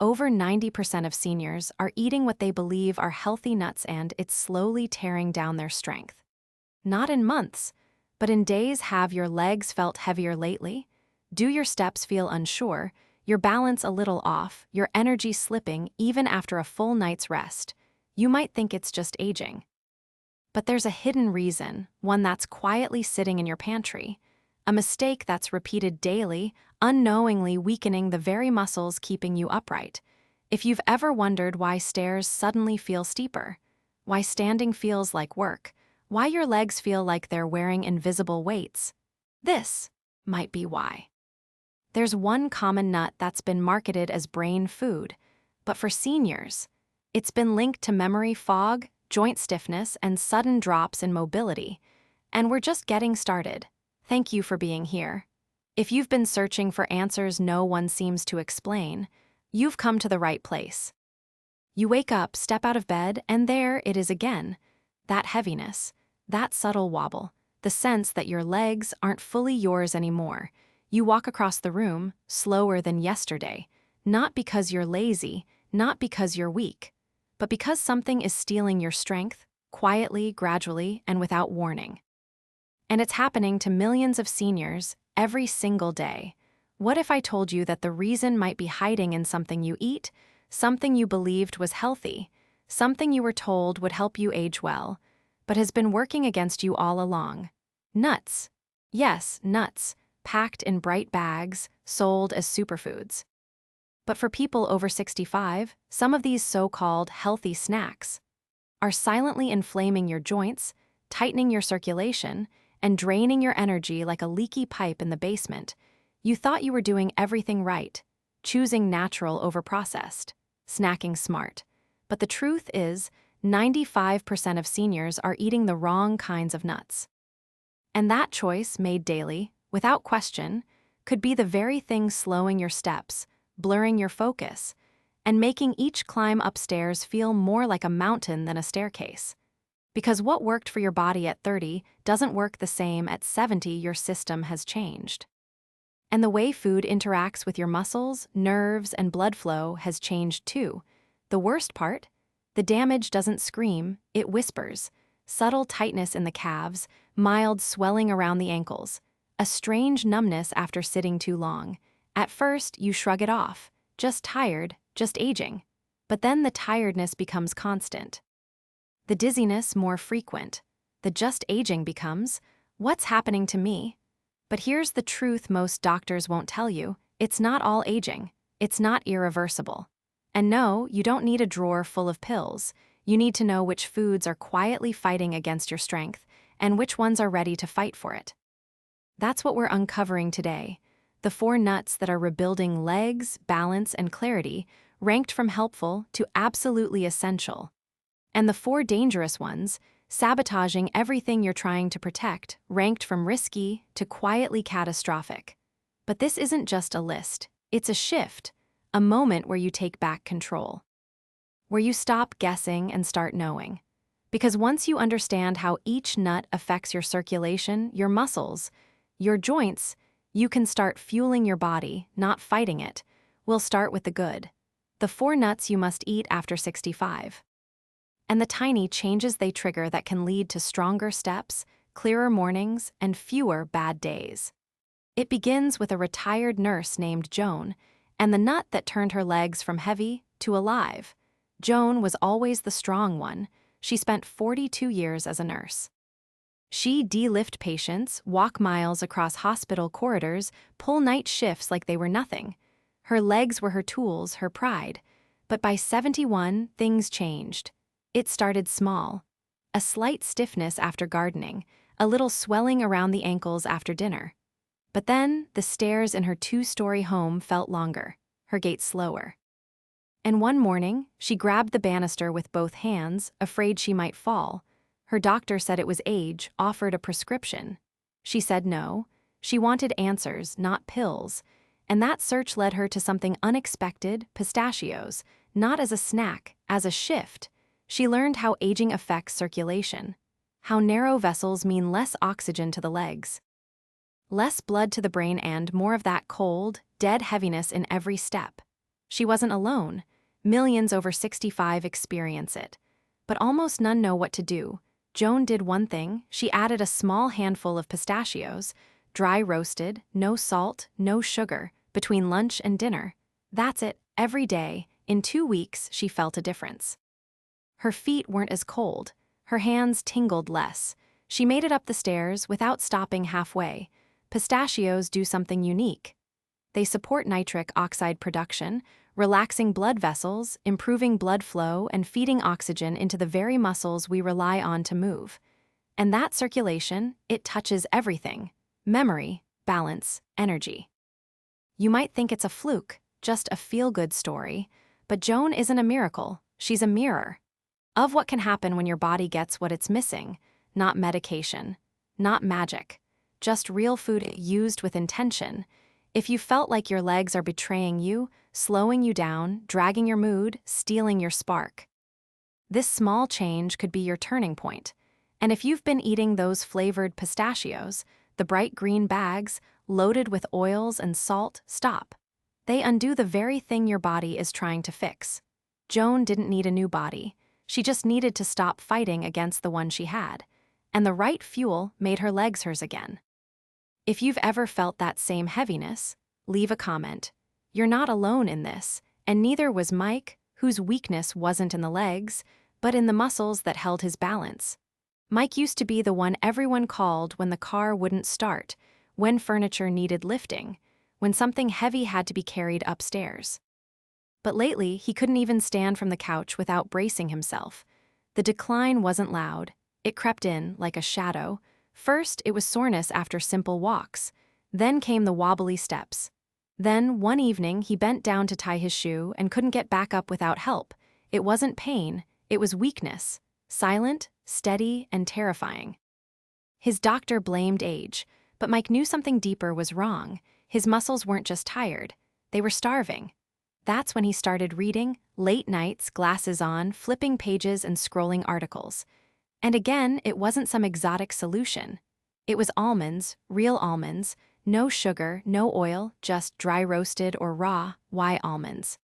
Over 90% of seniors are eating what they believe are healthy nuts, and it's slowly tearing down their strength. Not in months, but in days. Have your legs felt heavier lately? Do your steps feel unsure, your balance a little off, your energy slipping even after a full night's rest? You might think it's just aging. But there's a hidden reason, one that's quietly sitting in your pantry. A mistake that's repeated daily, unknowingly weakening the very muscles keeping you upright. If you've ever wondered why stairs suddenly feel steeper, why standing feels like work, why your legs feel like they're wearing invisible weights, this might be why. There's one common nut that's been marketed as brain food, but for seniors, it's been linked to memory fog, joint stiffness, and sudden drops in mobility. And we're just getting started. Thank you for being here. If you've been searching for answers no one seems to explain, you've come to the right place. You wake up, step out of bed, and there it is again. That heaviness, that subtle wobble, the sense that your legs aren't fully yours anymore. You walk across the room, slower than yesterday, not because you're lazy, not because you're weak, but because something is stealing your strength, quietly, gradually, and without warning. And it's happening to millions of seniors every single day. What if I told you that the reason might be hiding in something you eat, something you believed was healthy, something you were told would help you age well, but has been working against you all along? Nuts. Yes, nuts, packed in bright bags, sold as superfoods. But for people over 65, some of these so-called healthy snacks are silently inflaming your joints, tightening your circulation, and draining your energy like a leaky pipe in the basement. You thought you were doing everything right, choosing natural over processed, snacking smart. But the truth is, 95% of seniors are eating the wrong kinds of nuts. And that choice, made daily, without question, could be the very thing slowing your steps, blurring your focus, and making each climb upstairs feel more like a mountain than a staircase. Because what worked for your body at 30 doesn't work the same at 70. Your system has changed. And the way food interacts with your muscles, nerves, and blood flow has changed too. The worst part? The damage doesn't scream, it whispers. Subtle tightness in the calves, mild swelling around the ankles, a strange numbness after sitting too long. At first, you shrug it off. Just tired, just aging. But then the tiredness becomes constant. The dizziness more frequent. The just aging becomes, what's happening to me? But here's the truth most doctors won't tell you. It's not all aging. It's not irreversible. And no, you don't need a drawer full of pills. You need to know which foods are quietly fighting against your strength and which ones are ready to fight for it. That's what we're uncovering today. The 4 nuts that are rebuilding legs, balance, and clarity, ranked from helpful to absolutely essential. And the 4 dangerous ones, sabotaging everything you're trying to protect, ranked from risky to quietly catastrophic. But this isn't just a list. It's a shift, a moment where you take back control, where you stop guessing and start knowing. Because once you understand how each nut affects your circulation, your muscles, your joints, you can start fueling your body, not fighting it. We'll start with the good. The 4 nuts you must eat after 65. And the tiny changes they trigger that can lead to stronger steps, clearer mornings, and fewer bad days. It begins with a retired nurse named Joan, and the nut that turned her legs from heavy to alive. Joan was always the strong one. She spent 42 years as a nurse. She'd de-lift patients, walk miles across hospital corridors, pull night shifts like they were nothing. Her legs were her tools, her pride. But by 71, things changed. It started small. A slight stiffness after gardening, a little swelling around the ankles after dinner. But then, the stairs in her 2-story home felt longer, her gait slower. And one morning, she grabbed the banister with both hands, afraid she might fall. Her doctor said it was age, offered a prescription. She said no. She wanted answers, not pills. And that search led her to something unexpected: pistachios, not as a snack, as a shift. She learned how aging affects circulation, how narrow vessels mean less oxygen to the legs, less blood to the brain, and more of that cold, dead heaviness in every step. She wasn't alone. Millions over 65 experience it. But almost none know what to do. Joan did one thing. She added a small handful of pistachios, dry roasted, no salt, no sugar, between lunch and dinner. That's it, every day. In 2 weeks, she felt a difference. Her feet weren't as cold. Her hands tingled less. She made it up the stairs without stopping halfway. Pistachios do something unique. They support nitric oxide production, relaxing blood vessels, improving blood flow, and feeding oxygen into the very muscles we rely on to move. And that circulation, it touches everything: memory, balance, energy. You might think it's a fluke, just a feel-good story, but Joan isn't a miracle. She's a mirror of what can happen when your body gets what it's missing. Not medication, not magic, just real food used with intention. If you felt like your legs are betraying you, slowing you down, dragging your mood, stealing your spark, this small change could be your turning point. And if you've been eating those flavored pistachios, the bright green bags, loaded with oils and salt, stop. They undo the very thing your body is trying to fix. Joan didn't need a new body. She just needed to stop fighting against the one she had. And the right fuel made her legs hers again. If you've ever felt that same heaviness, leave a comment. You're not alone in this, and neither was Mike, whose weakness wasn't in the legs, but in the muscles that held his balance. Mike used to be the one everyone called when the car wouldn't start, when furniture needed lifting, when something heavy had to be carried upstairs. But lately, he couldn't even stand from the couch without bracing himself. The decline wasn't loud. It crept in like a shadow. First, it was soreness after simple walks. Then came the wobbly steps. Then, one evening, he bent down to tie his shoe and couldn't get back up without help. It wasn't pain, it was weakness. Silent, steady, and terrifying. His doctor blamed age, but Mike knew something deeper was wrong. His muscles weren't just tired, they were starving. That's when he started reading, late nights, glasses on, flipping pages and scrolling articles. And again, it wasn't some exotic solution. It was almonds, real almonds, no sugar, no oil, just dry roasted or raw. Why almonds?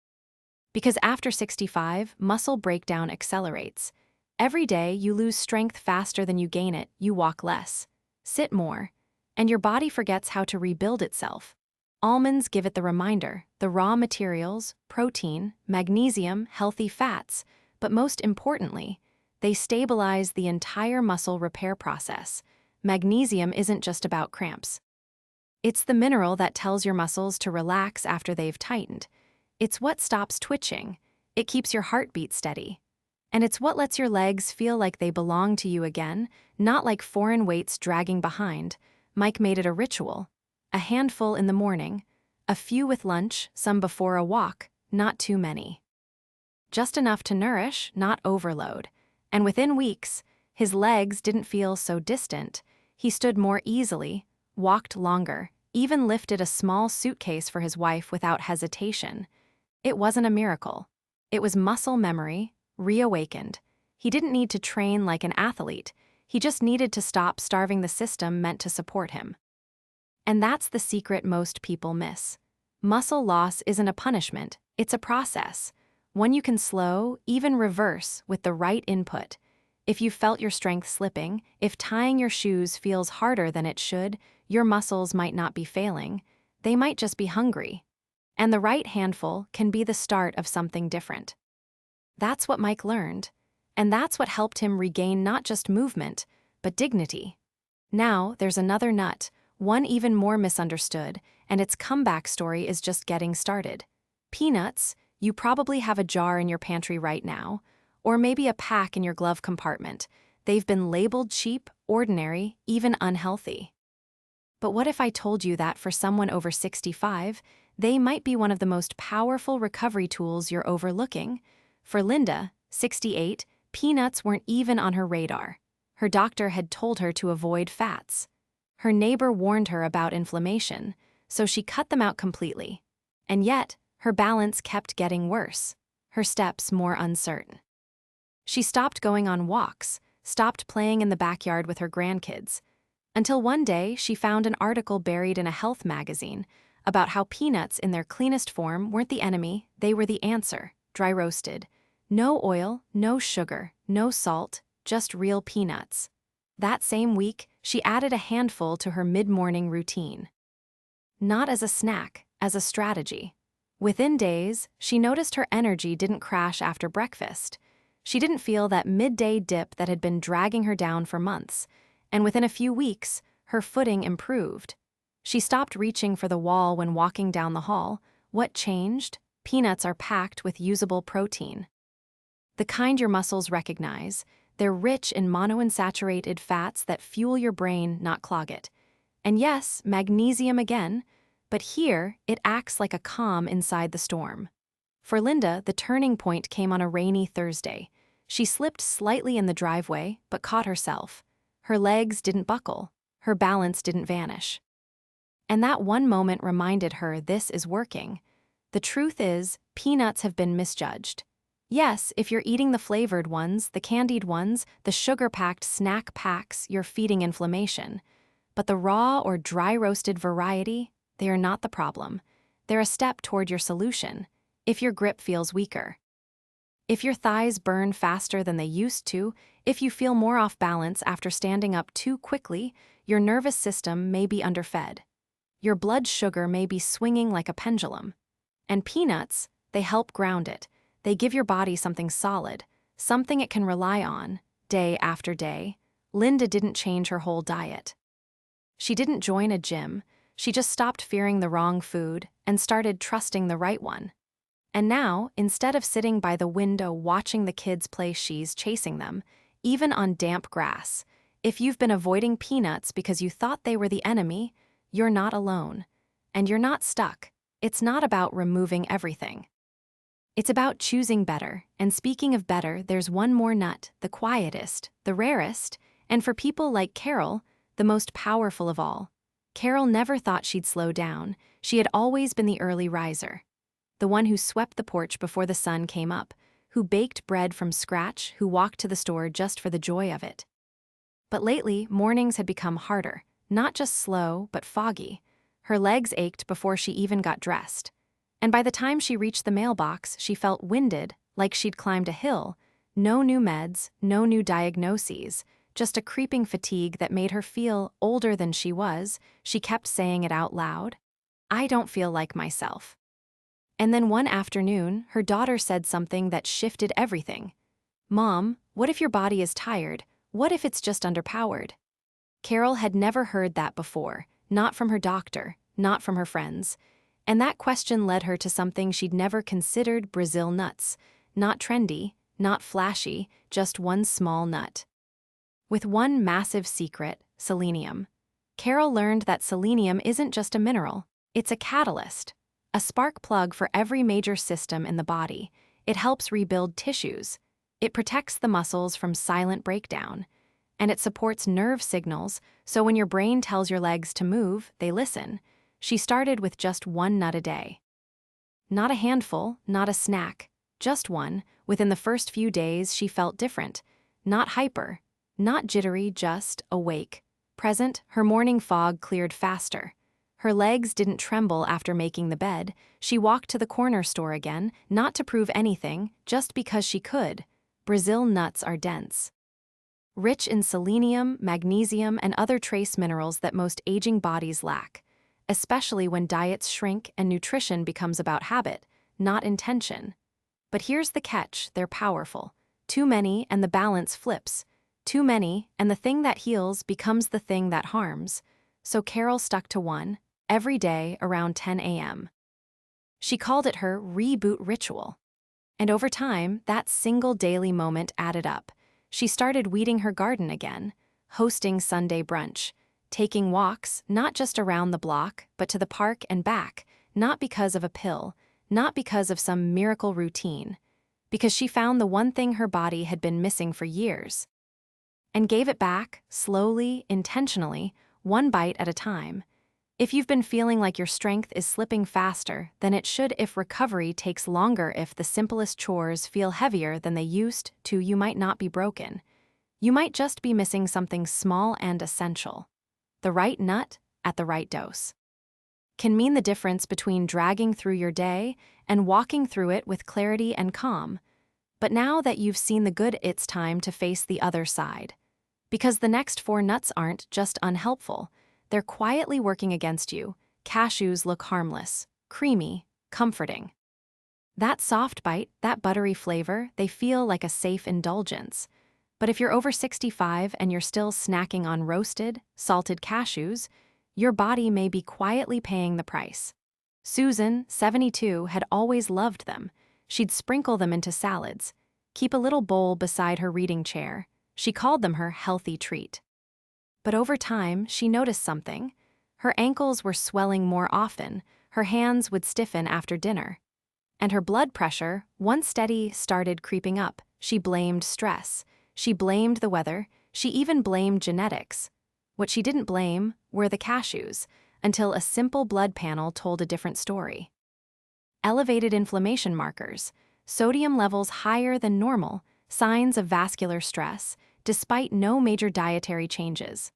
Because after 65, muscle breakdown accelerates. Every day you lose strength faster than you gain it, you walk less, sit more, and your body forgets how to rebuild itself. Almonds give it the reminder, the raw materials, protein, magnesium, healthy fats, but most importantly, they stabilize the entire muscle repair process. Magnesium isn't just about cramps. It's the mineral that tells your muscles to relax after they've tightened. It's what stops twitching. It keeps your heartbeat steady. And it's what lets your legs feel like they belong to you again, not like foreign weights dragging behind. Mike made it a ritual. A handful in the morning, a few with lunch, some before a walk, not too many. Just enough to nourish, not overload. And within weeks, his legs didn't feel so distant. He stood more easily, walked longer, even lifted a small suitcase for his wife without hesitation. It wasn't a miracle. It was muscle memory, reawakened. He didn't need to train like an athlete. He just needed to stop starving the system meant to support him. And that's the secret most people miss. Muscle loss isn't a punishment, it's a process. One you can slow, even reverse, with the right input. If you felt your strength slipping, if tying your shoes feels harder than it should, your muscles might not be failing. They might just be hungry. And the right handful can be the start of something different. That's what Mike learned. And that's what helped him regain not just movement, but dignity. Now, there's another nut, one even more misunderstood, and its comeback story is just getting started. Peanuts. You probably have a jar in your pantry right now, or maybe a pack in your glove compartment. They've been labeled cheap, ordinary, even unhealthy. But what if I told you that for someone over 65, they might be one of the most powerful recovery tools you're overlooking? For Linda, 68, peanuts weren't even on her radar. Her doctor had told her to avoid fats. Her neighbor warned her about inflammation, so she cut them out completely. And yet, her balance kept getting worse, her steps more uncertain. She stopped going on walks, stopped playing in the backyard with her grandkids, until one day she found an article buried in a health magazine about how peanuts in their cleanest form weren't the enemy, they were the answer, dry roasted. No oil, no sugar, no salt, just real peanuts. That same week, she added a handful to her mid-morning routine. Not as a snack, as a strategy. Within days, she noticed her energy didn't crash after breakfast. She didn't feel that midday dip that had been dragging her down for months, and within a few weeks, her footing improved. She stopped reaching for the wall when walking down the hall. What changed? Peanuts are packed with usable protein. The kind your muscles recognize. They're rich in monounsaturated fats that fuel your brain, not clog it. And yes, magnesium again, but here it acts like a calm inside the storm. For Linda, the turning point came on a rainy Thursday. She slipped slightly in the driveway, but caught herself. Her legs didn't buckle. Her balance didn't vanish. And that one moment reminded her this is working. The truth is, peanuts have been misjudged. Yes, if you're eating the flavored ones, the candied ones, the sugar-packed snack packs, you're feeding inflammation. But the raw or dry-roasted variety, they are not the problem. They're a step toward your solution, if your grip feels weaker. If your thighs burn faster than they used to, if you feel more off balance after standing up too quickly, your nervous system may be underfed. Your blood sugar may be swinging like a pendulum. And peanuts, they help ground it. They give your body something solid, something it can rely on, day after day. Linda didn't change her whole diet. She didn't join a gym. She just stopped fearing the wrong food and started trusting the right one. And now, instead of sitting by the window watching the kids play, she's chasing them, even on damp grass. If you've been avoiding peanuts because you thought they were the enemy, you're not alone. And you're not stuck. It's not about removing everything. It's about choosing better, and speaking of better, there's one more nut, the quietest, the rarest, and for people like Carol, the most powerful of all. Carol never thought she'd slow down. She had always been the early riser. The one who swept the porch before the sun came up, who baked bread from scratch, who walked to the store just for the joy of it. But lately, mornings had become harder, not just slow, but foggy. Her legs ached before she even got dressed. And by the time she reached the mailbox, she felt winded, like she'd climbed a hill. No new meds, no new diagnoses, just a creeping fatigue that made her feel older than she was. She kept saying it out loud. I don't feel like myself. And then one afternoon, her daughter said something that shifted everything. Mom, what if your body is tired? What if it's just underpowered? Carol had never heard that before, not from her doctor, not from her friends. And that question led her to something she'd never considered: Brazil nuts. Not trendy, not flashy, just one small nut. With one massive secret, selenium. Carol learned that selenium isn't just a mineral, it's a catalyst. A spark plug for every major system in the body. It helps rebuild tissues. It protects the muscles from silent breakdown. And it supports nerve signals, so when your brain tells your legs to move, they listen. She started with just one nut a day. Not a handful, not a snack, just one. Within the first few days, she felt different. Not hyper, not jittery, just awake. Present, her morning fog cleared faster. Her legs didn't tremble after making the bed. She walked to the corner store again, not to prove anything, just because she could. Brazil nuts are dense. Rich in selenium, magnesium, and other trace minerals that most aging bodies lack. Especially when diets shrink and nutrition becomes about habit, not intention. But here's the catch, they're powerful. Too many and the balance flips. Too many and the thing that heals becomes the thing that harms. So Carol stuck to one, every day around 10 a.m. She called it her reboot ritual. And over time, that single daily moment added up. She started weeding her garden again, hosting Sunday brunch, taking walks, not just around the block, but to the park and back, not because of a pill, not because of some miracle routine, because she found the one thing her body had been missing for years. And gave it back, slowly, intentionally, one bite at a time. If you've been feeling like your strength is slipping faster than it should, if recovery takes longer, if the simplest chores feel heavier than they used to, you might not be broken. You might just be missing something small and essential. The right nut at the right dose. can mean the difference between dragging through your day and walking through it with clarity and calm. But now that you've seen the good, it's time to face the other side. Because the next 4 nuts aren't just unhelpful, they're quietly working against you. Cashews look harmless, creamy, comforting. That soft bite, that buttery flavor, they feel like a safe indulgence. But if you're over 65 and you're still snacking on roasted, salted cashews, your body may be quietly paying the price. Susan, 72, had always loved them. She'd sprinkle them into salads, keep a little bowl beside her reading chair. She called them her healthy treat. But over time, she noticed something. Her ankles were swelling more often, her hands would stiffen after dinner. And her blood pressure, once steady, started creeping up. She blamed stress. She blamed the weather. She even blamed genetics. What she didn't blame were the cashews, until a simple blood panel told a different story. Elevated inflammation markers, sodium levels higher than normal, signs of vascular stress, despite no major dietary changes.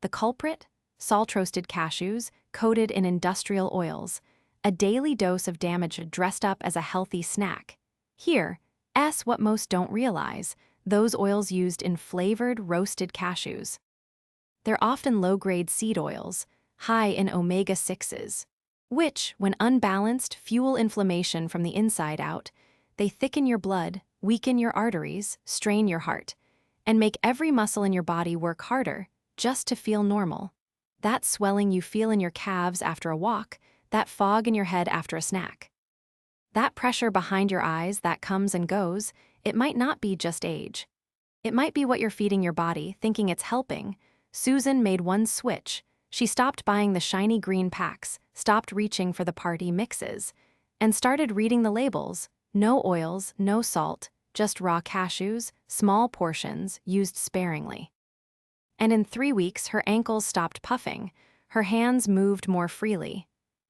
The culprit? Salt-roasted cashews, coated in industrial oils, a daily dose of damage dressed up as a healthy snack. Here, what most don't realize, those oils used in flavored roasted cashews. They're often low-grade seed oils, high in omega-6s, which, when unbalanced, fuel inflammation from the inside out. They thicken your blood, weaken your arteries, strain your heart, and make every muscle in your body work harder just to feel normal. That swelling you feel in your calves after a walk, that fog in your head after a snack. That pressure behind your eyes that comes and goes, it might not be just age. It might be what you're feeding your body, thinking it's helping. Susan made one switch. She stopped buying the shiny green packs, stopped reaching for the party mixes, and started reading the labels. No oils, no salt, just raw cashews, small portions, used sparingly. And in 3 weeks, her ankles stopped puffing, her hands moved more freely.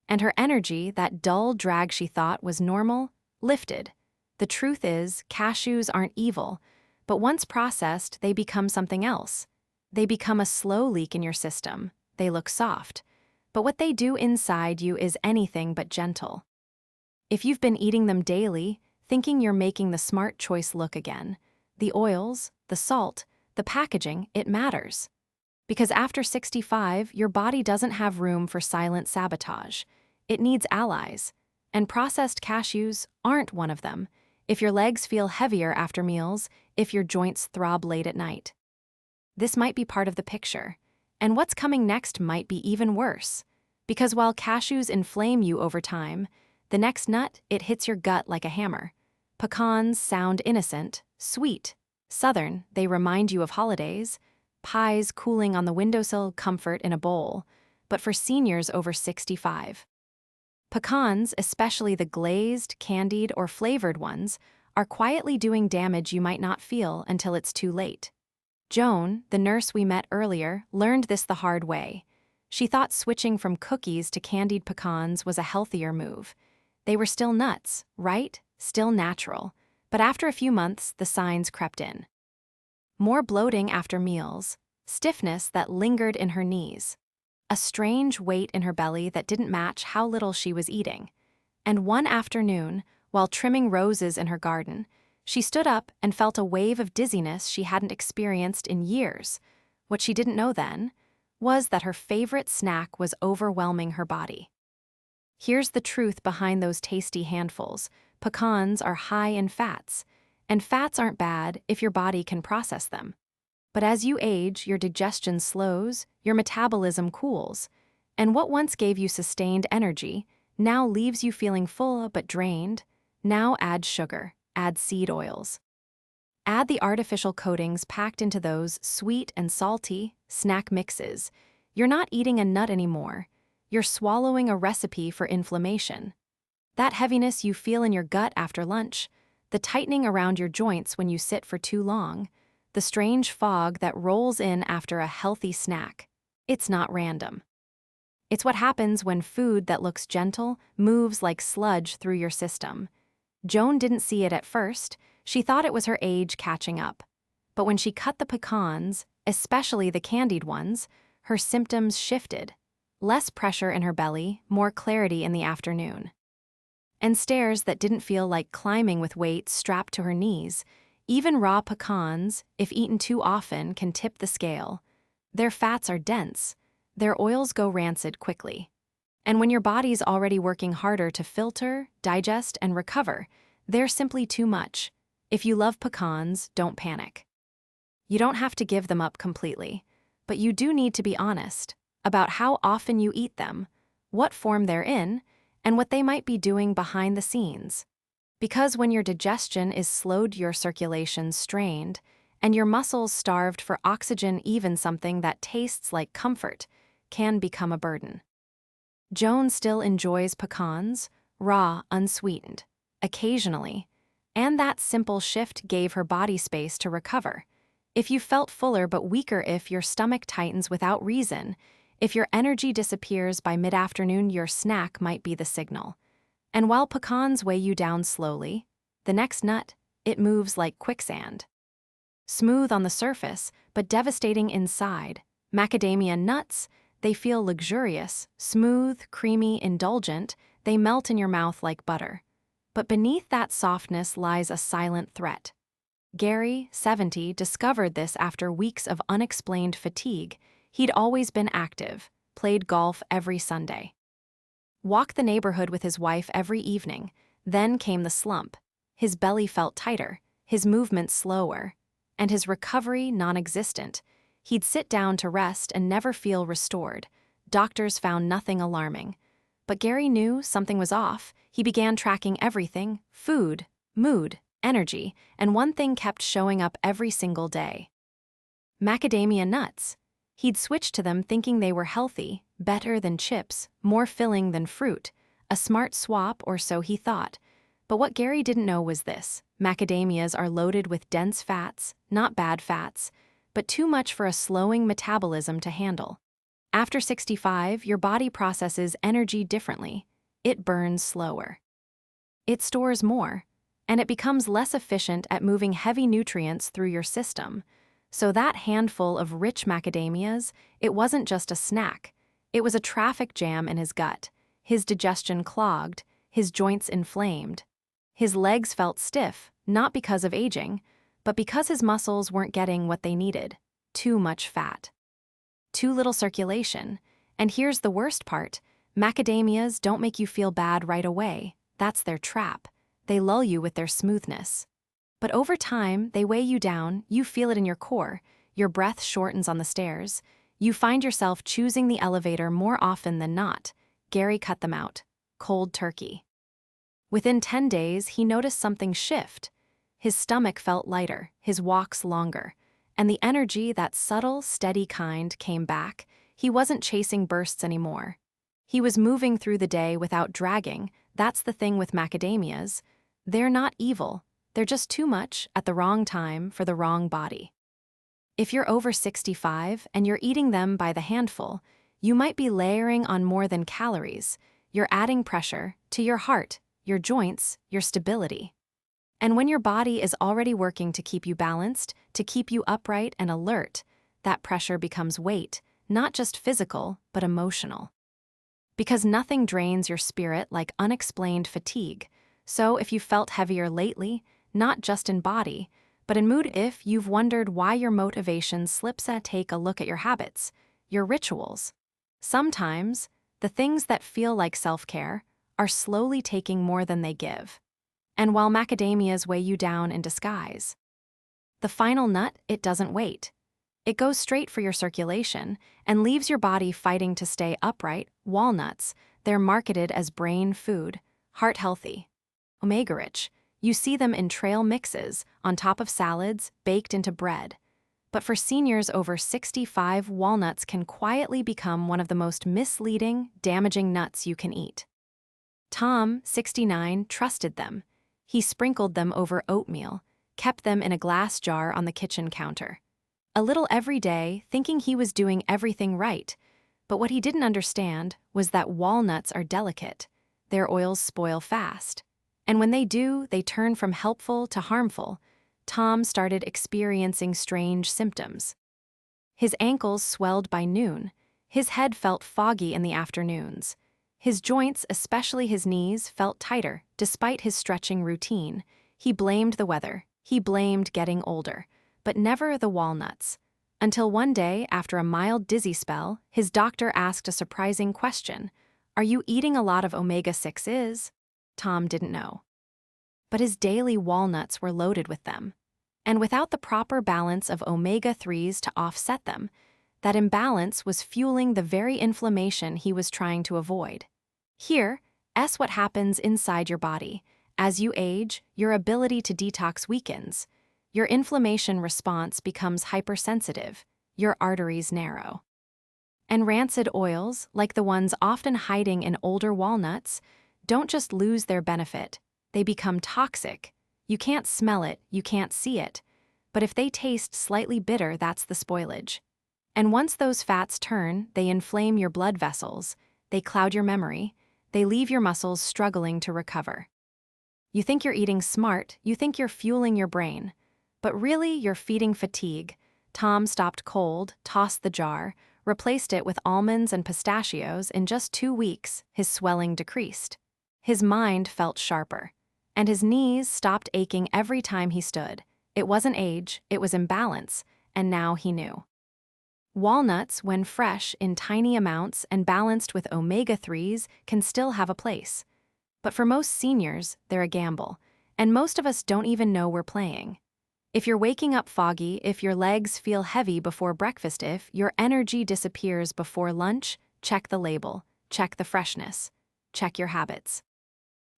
And her energy, that dull drag she thought was normal, lifted. The truth is, cashews aren't evil, but once processed, they become something else. They become a slow leak in your system. They look soft, but what they do inside you is anything but gentle. If you've been eating them daily, thinking you're making the smart choice, look again. The oils, the salt, the packaging, it matters. Because after 65, your body doesn't have room for silent sabotage. It needs allies. And processed cashews aren't one of them. If your legs feel heavier after meals, if your joints throb late at night. This might be part of the picture. And what's coming next might be even worse. Because while cashews inflame you over time, the next nut, it hits your gut like a hammer. Pecans sound innocent, sweet, southern, they remind you of holidays, pies cooling on the windowsill, comfort in a bowl, but for seniors over 65. Pecans, especially the glazed, candied, or flavored ones, are quietly doing damage you might not feel until it's too late. Joan, the nurse we met earlier, learned this the hard way. She thought switching from cookies to candied pecans was a healthier move. They were still nuts, right? Still natural. But after a few months, the signs crept in. More bloating after meals, stiffness that lingered in her knees, a strange weight in her belly that didn't match how little she was eating. And one afternoon, while trimming roses in her garden, she stood up and felt a wave of dizziness she hadn't experienced in years. What she didn't know then was that her favorite snack was overwhelming her body. Here's the truth behind those tasty handfuls. Pecans are high in fats, and fats aren't bad if your body can process them. But as you age, your digestion slows, your metabolism cools, and what once gave you sustained energy now leaves you feeling full but drained. Now add sugar, add seed oils. Add the artificial coatings packed into those sweet and salty snack mixes. You're not eating a nut anymore. You're swallowing a recipe for inflammation. That heaviness you feel in your gut after lunch, the tightening around your joints when you sit for too long, the strange fog that rolls in after a healthy snack, it's not random. It's what happens when food that looks gentle moves like sludge through your system. Joan didn't see it at first. She thought it was her age catching up. But when she cut the pecans, especially the candied ones, her symptoms shifted. less pressure in her belly, more clarity in the afternoon. And stairs that didn't feel like climbing with weights strapped to her knees. Even raw pecans, if eaten too often, can tip the scale. Their fats are dense. Their oils go rancid quickly. And when your body's already working harder to filter, digest, and recover, they're simply too much. If you love pecans, don't panic. You don't have to give them up completely, but you do need to be honest about how often you eat them, what form they're in, and what they might be doing behind the scenes. Because when your digestion is slowed, your circulation strained, and your muscles starved for oxygen, even something that tastes like comfort can become a burden. Joan still enjoys pecans, raw, unsweetened, occasionally, and that simple shift gave her body space to recover. If you felt fuller but weaker, if your stomach tightens without reason, if your energy disappears by mid-afternoon, your snack might be the signal. And while pecans weigh you down slowly, the next nut, it moves like quicksand. Smooth on the surface, but devastating inside. Macadamia nuts, they feel luxurious, smooth, creamy, indulgent. They melt in your mouth like butter. But beneath that softness lies a silent threat. Gary, 70, discovered this after weeks of unexplained fatigue. He'd always been active, played golf every Sunday, walked the neighborhood with his wife every evening. Then came the slump. His belly felt tighter, his movements slower, and his recovery non-existent. He'd sit down to rest and never feel restored. Doctors found nothing alarming. But Gary knew something was off. He began tracking everything: food, mood, energy, and one thing kept showing up every single day: macadamia nuts. He'd switched to them thinking they were healthy, better than chips, more filling than fruit. A smart swap, or so he thought. But what Gary didn't know was this: macadamias are loaded with dense fats, not bad fats, but too much for a slowing metabolism to handle. After 65, your body processes energy differently. It burns slower. It stores more, and it becomes less efficient at moving heavy nutrients through your system. So that handful of rich macadamias, it wasn't just a snack. It was a traffic jam in his gut. His digestion clogged, his joints inflamed. His legs felt stiff, not because of aging, but because his muscles weren't getting what they needed: too much fat, too little circulation. And here's the worst part: macadamias don't make you feel bad right away. That's their trap. They lull you with their smoothness. But over time, they weigh you down. You feel it in your core. Your breath shortens on the stairs. You find yourself choosing the elevator more often than not. Gary cut them out. Cold turkey. Within 10 days, he noticed something shift. His stomach felt lighter, his walks longer, and the energy, that subtle, steady kind, came back. He wasn't chasing bursts anymore. He was moving through the day without dragging. That's the thing with macadamias. They're not evil. They're just too much at the wrong time for the wrong body. If you're over 65 and you're eating them by the handful, you might be layering on more than calories. You're adding pressure to your heart, your joints, your stability. And when your body is already working to keep you balanced, to keep you upright and alert, that pressure becomes weight, not just physical, but emotional. Because nothing drains your spirit like unexplained fatigue. So if you felt heavier lately, not just in body, but in mood, if you've wondered why your motivation slips, take a look at your habits, your rituals. Sometimes, the things that feel like self-care are slowly taking more than they give. And while macadamias weigh you down in disguise, the final nut, it doesn't wait. It goes straight for your circulation and leaves your body fighting to stay upright. Walnuts, they're marketed as brain food, heart healthy, omega-rich. You see them in trail mixes, on top of salads, baked into bread. But for seniors over 65, walnuts can quietly become one of the most misleading, damaging nuts you can eat. Tom, 69, trusted them. He sprinkled them over oatmeal, kept them in a glass jar on the kitchen counter. A little every day, thinking he was doing everything right. But what he didn't understand was that walnuts are delicate. Their oils spoil fast. And when they do, they turn from helpful to harmful. Tom started experiencing strange symptoms. His ankles swelled by noon. His head felt foggy in the afternoons. His joints, especially his knees, felt tighter, despite his stretching routine. He blamed the weather. He blamed getting older. But never the walnuts. Until one day, after a mild dizzy spell, his doctor asked a surprising question. "Are you eating a lot of omega-6s?" Tom didn't know. But his daily walnuts were loaded with them. And without the proper balance of omega-3s to offset them, that imbalance was fueling the very inflammation he was trying to avoid. Here's what happens inside your body. As you age, your ability to detox weakens. Your inflammation response becomes hypersensitive. Your arteries narrow. And rancid oils, like the ones often hiding in older walnuts, don't just lose their benefit. They become toxic. You can't smell it, you can't see it. But if they taste slightly bitter, that's the spoilage. And once those fats turn, they inflame your blood vessels, they cloud your memory, they leave your muscles struggling to recover. You think you're eating smart, you think you're fueling your brain. But really, you're feeding fatigue. Tom stopped cold, tossed the jar, replaced it with almonds and pistachios. In just 2 weeks, his swelling decreased. His mind felt sharper. And his knees stopped aching every time he stood. It wasn't age, it was imbalance, and now he knew. Walnuts, when fresh in tiny amounts and balanced with omega-3s, can still have a place. But for most seniors, they're a gamble, and most of us don't even know we're playing. If you're waking up foggy, if your legs feel heavy before breakfast, if your energy disappears before lunch, check the label, check the freshness, check your habits.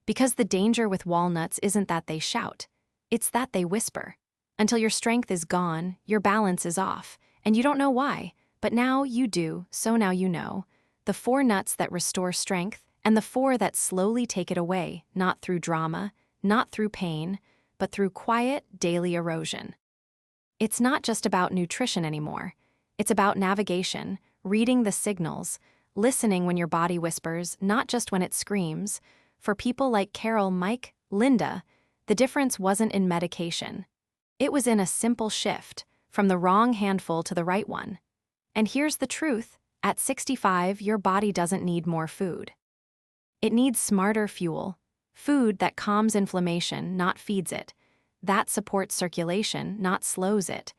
Because the danger with walnuts isn't that they shout, it's that they whisper. Until your strength is gone, your balance is off, and you don't know why, but now you do, so now you know. The 4 nuts that restore strength, and the 4 that slowly take it away, not through drama, not through pain, but through quiet, daily erosion. It's not just about nutrition anymore. It's about navigation, reading the signals, listening when your body whispers, not just when it screams. For people like Carol, Mike, Linda, the difference wasn't in medication. It was in a simple shift, from the wrong handful to the right one. And here's the truth, at 65, your body doesn't need more food. It needs smarter fuel, food that calms inflammation, not feeds it, that supports circulation, not slows it,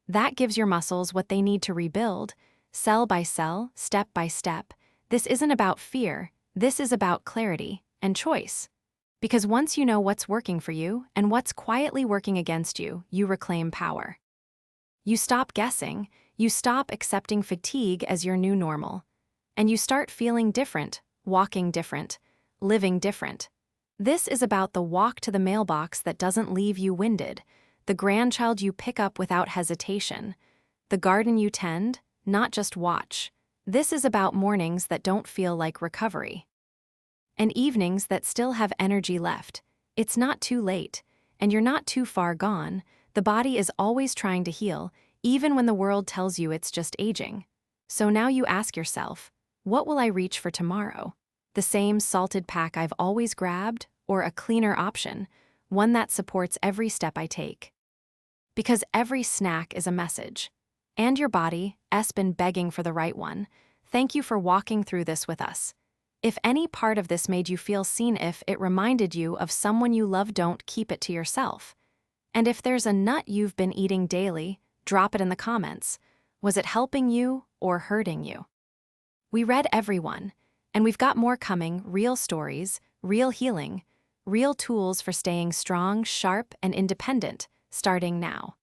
that gives your muscles what they need to rebuild, cell by cell, step by step. This isn't about fear, this is about clarity and choice. Because once you know what's working for you and what's quietly working against you, you reclaim power. You stop guessing, you stop accepting fatigue as your new normal, and you start feeling different, walking different, living different. This is about the walk to the mailbox that doesn't leave you winded, the grandchild you pick up without hesitation, the garden you tend, not just watch. This is about mornings that don't feel like recovery. And evenings that still have energy left. It's not too late, and you're not too far gone. The body is always trying to heal, even when the world tells you it's just aging. So now you ask yourself, what will I reach for tomorrow? The same salted pack I've always grabbed, or a cleaner option, one that supports every step I take? Because every snack is a message. And your body's been begging for the right one. Thank you for walking through this with us. If any part of this made you feel seen, if it reminded you of someone you love, don't keep it to yourself. And if there's a nut you've been eating daily, drop it in the comments. Was it helping you or hurting you? We read every one, and we've got more coming. Real stories, real healing, real tools for staying strong, sharp, and independent, starting now.